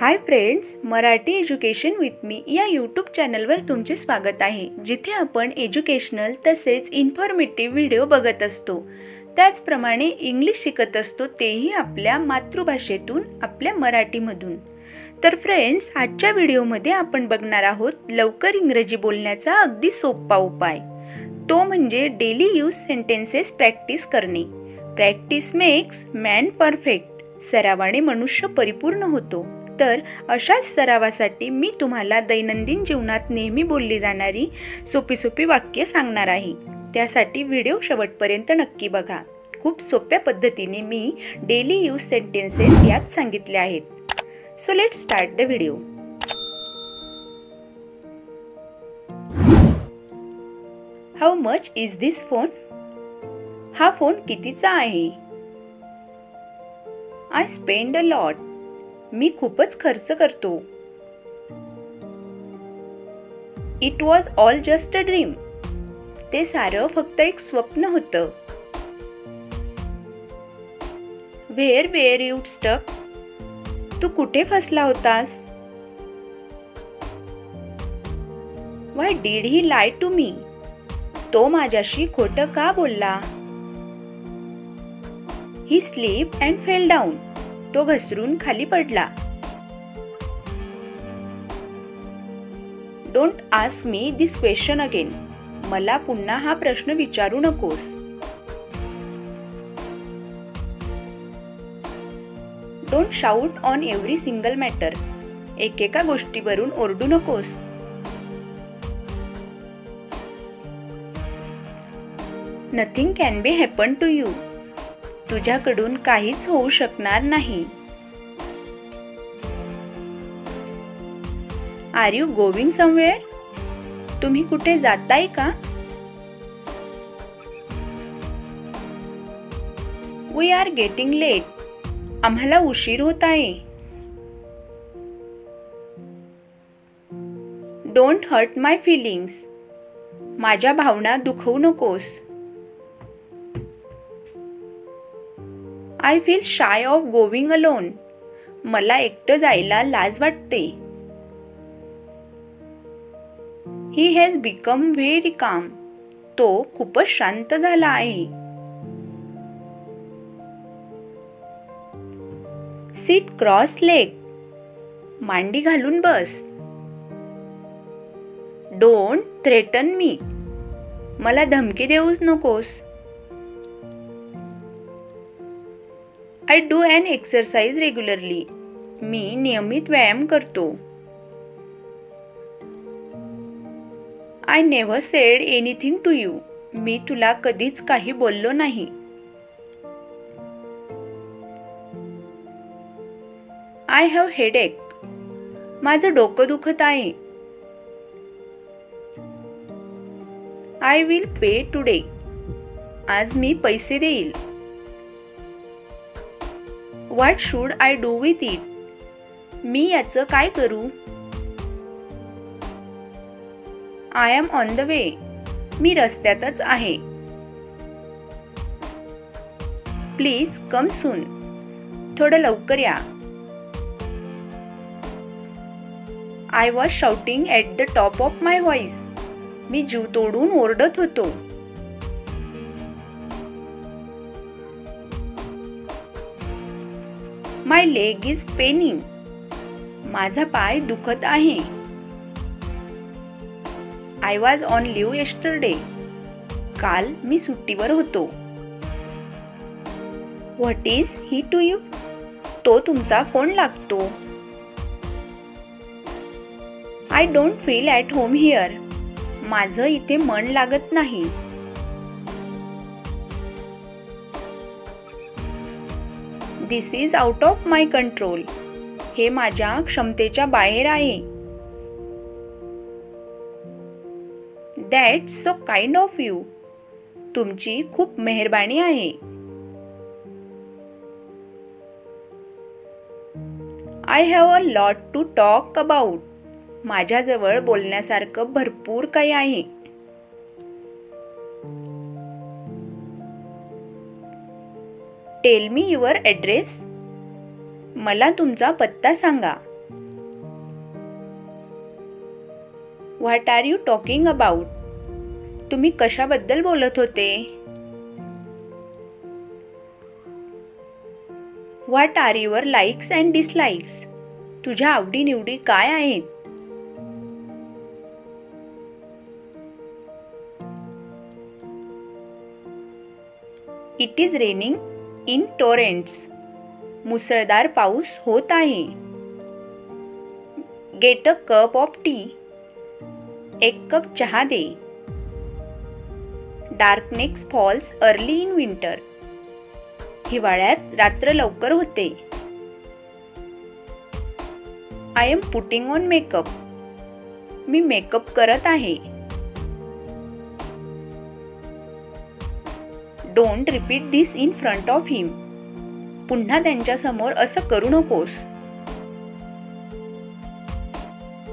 Hi friends, Marathi education with me या YouTube चॅनलवर तुमचे स्वागत आहे, जिथे आपण एज्युकेशनल तसेच इन्फॉर्मेटिव्ह व्हिडिओ बघत असतो। त्याचप्रमाणे इंग्लिश शिकत असतो, तेही आपल्या मातृभाषेतून, आपल्या मराठीमधून। तर फ्रेंड्स, आजच्या व्हिडिओमध्ये आपण बघणार आहोत लवकर इंग्रजी बोलण्याचा अगदी सोपा उपाय। तो म्हणजे डेली यूज सेंटेन्सेस प्रॅक्टिस करणे। Practice makes man perfect. सरावाने मनुष्य परिपूर्ण होतो। तर अशाच सरावासाठी मी तुम्हाला दैनंदिन जीवनात नेहमी बोलली जाणारी सोपी वाक्य सांगणार आहे। त्यासाठी व्हिडिओ शेवटपर्यंत नक्की बघा। खूप सोप्या पद्धतीने मी डेली यूज सेंटेन्सेस यात सांगितले आहेत। So let's start the video. How much is this phone? हा फोन कितीचा आहे? I spend a lot. मी खूपच खर्च करतो। It was all just a dream. ते सारं फक्त एक स्वप्न होतं। Where you stuck? तू कुठे फसला होतास? Why did he lie to me? तो माझ्याशी खोटं का बोलला? He slip and fell down. तो घसरून खाली पडला। Don't ask me this question again. मला पुन्हा हा प्रश्न विचारू नकोस। Don't shout on every single matter. एकेका गोष्टीवरून ओरडू नकोस। Nothing can be happen to you. तुझ्याकडून काहीच होऊ शकणार नाही। Are you going somewhere? तुम्ही कुठे जाताय का? We are getting late. आम्हाला उशीर होत आहे। Don't hurt my feelings. माझ्या भावना दुखवू नकोस। I feel shy of going alone. मला एकटं जायला लाज वाटते। ही हॅज बिकम व्हेरी काम। तो खूपच शांत झाला आहे। Sit cross leg. मांडी घालून बस। डोंट थ्रेटन मी। मला धमकी देऊच नकोस। I do an exercise regularly. मी नियमित व्यायाम करतो। I never said anything to you. मी तुला कधीच काही बोललो नाही। I have headache. माझं डोकं दुखत आहे। I will pay today. आज मी पैसे देईल। What should I do with it? मी याचं काय करू? I am on the way. मी रस्त्यातच आहे। Please come soon. थोडं लवकर या। I was shouting at the top of my voice. मी जीव तोडून ओरडत होतो। My leg is paining. माझा पाय दुखत आहे। I was on leave yesterday. काल मी सुट्टीवर होतो। What is he to you? तो तुमचा कोण लागतो? I don't feel at home here. माझं इथे मन लागत नाही। This is out of my control. हे माझ्या क्षमतेच्या बाहेर आहे। That's so kind of you. तुमची खूप मेहरबानी आहे। I have a lot to talk about. माझ्याजवळ बोलण्यासारखं भरपूर काही आहे। Tell me your address. मला तुमचा पत्ता सांगा। What are you talking about? तुम्ही कशाबद्दल बोलत होते? What are your likes and dislikes? तुझ्या आवडीनिवडी काय आहेत? It is raining in torrents. मुसळधार पाऊस होत आहे. Get a cup of tea. एक कप चहा दे. Darkness falls early in winter. हिवाळ्यात रात्र लवकर होते. I am putting on makeup. मी मेकअप करत आहे. Don't repeat this in front of him. पुन्हा त्यांच्या समोर असं करू नकोस.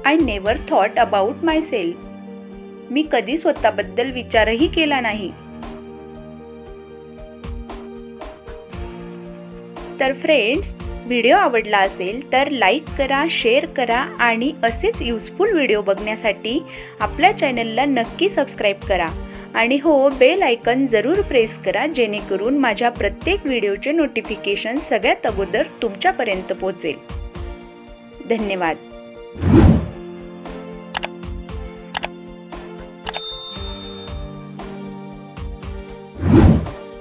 I never thought about myself. मी कधी स्वतःबद्दल विचारही केला नाही. तर फ्रेंड्स, व्हिडिओ आवडला असेल तर लाईक करा, शेअर करा आणि असेच युजफुल व्हिडिओ बघण्यासाठी आपल्या चॅनलला नक्की सबस्क्राईब करा. आणि हो, बेल आयकॉन जरूर प्रेस करा जेणेकरून माझ्या प्रत्येक व्हिडिओचे नोटिफिकेशन सगळ्यात अगोदर तुमच्यापर्यंत पोहोचेल. धन्यवाद.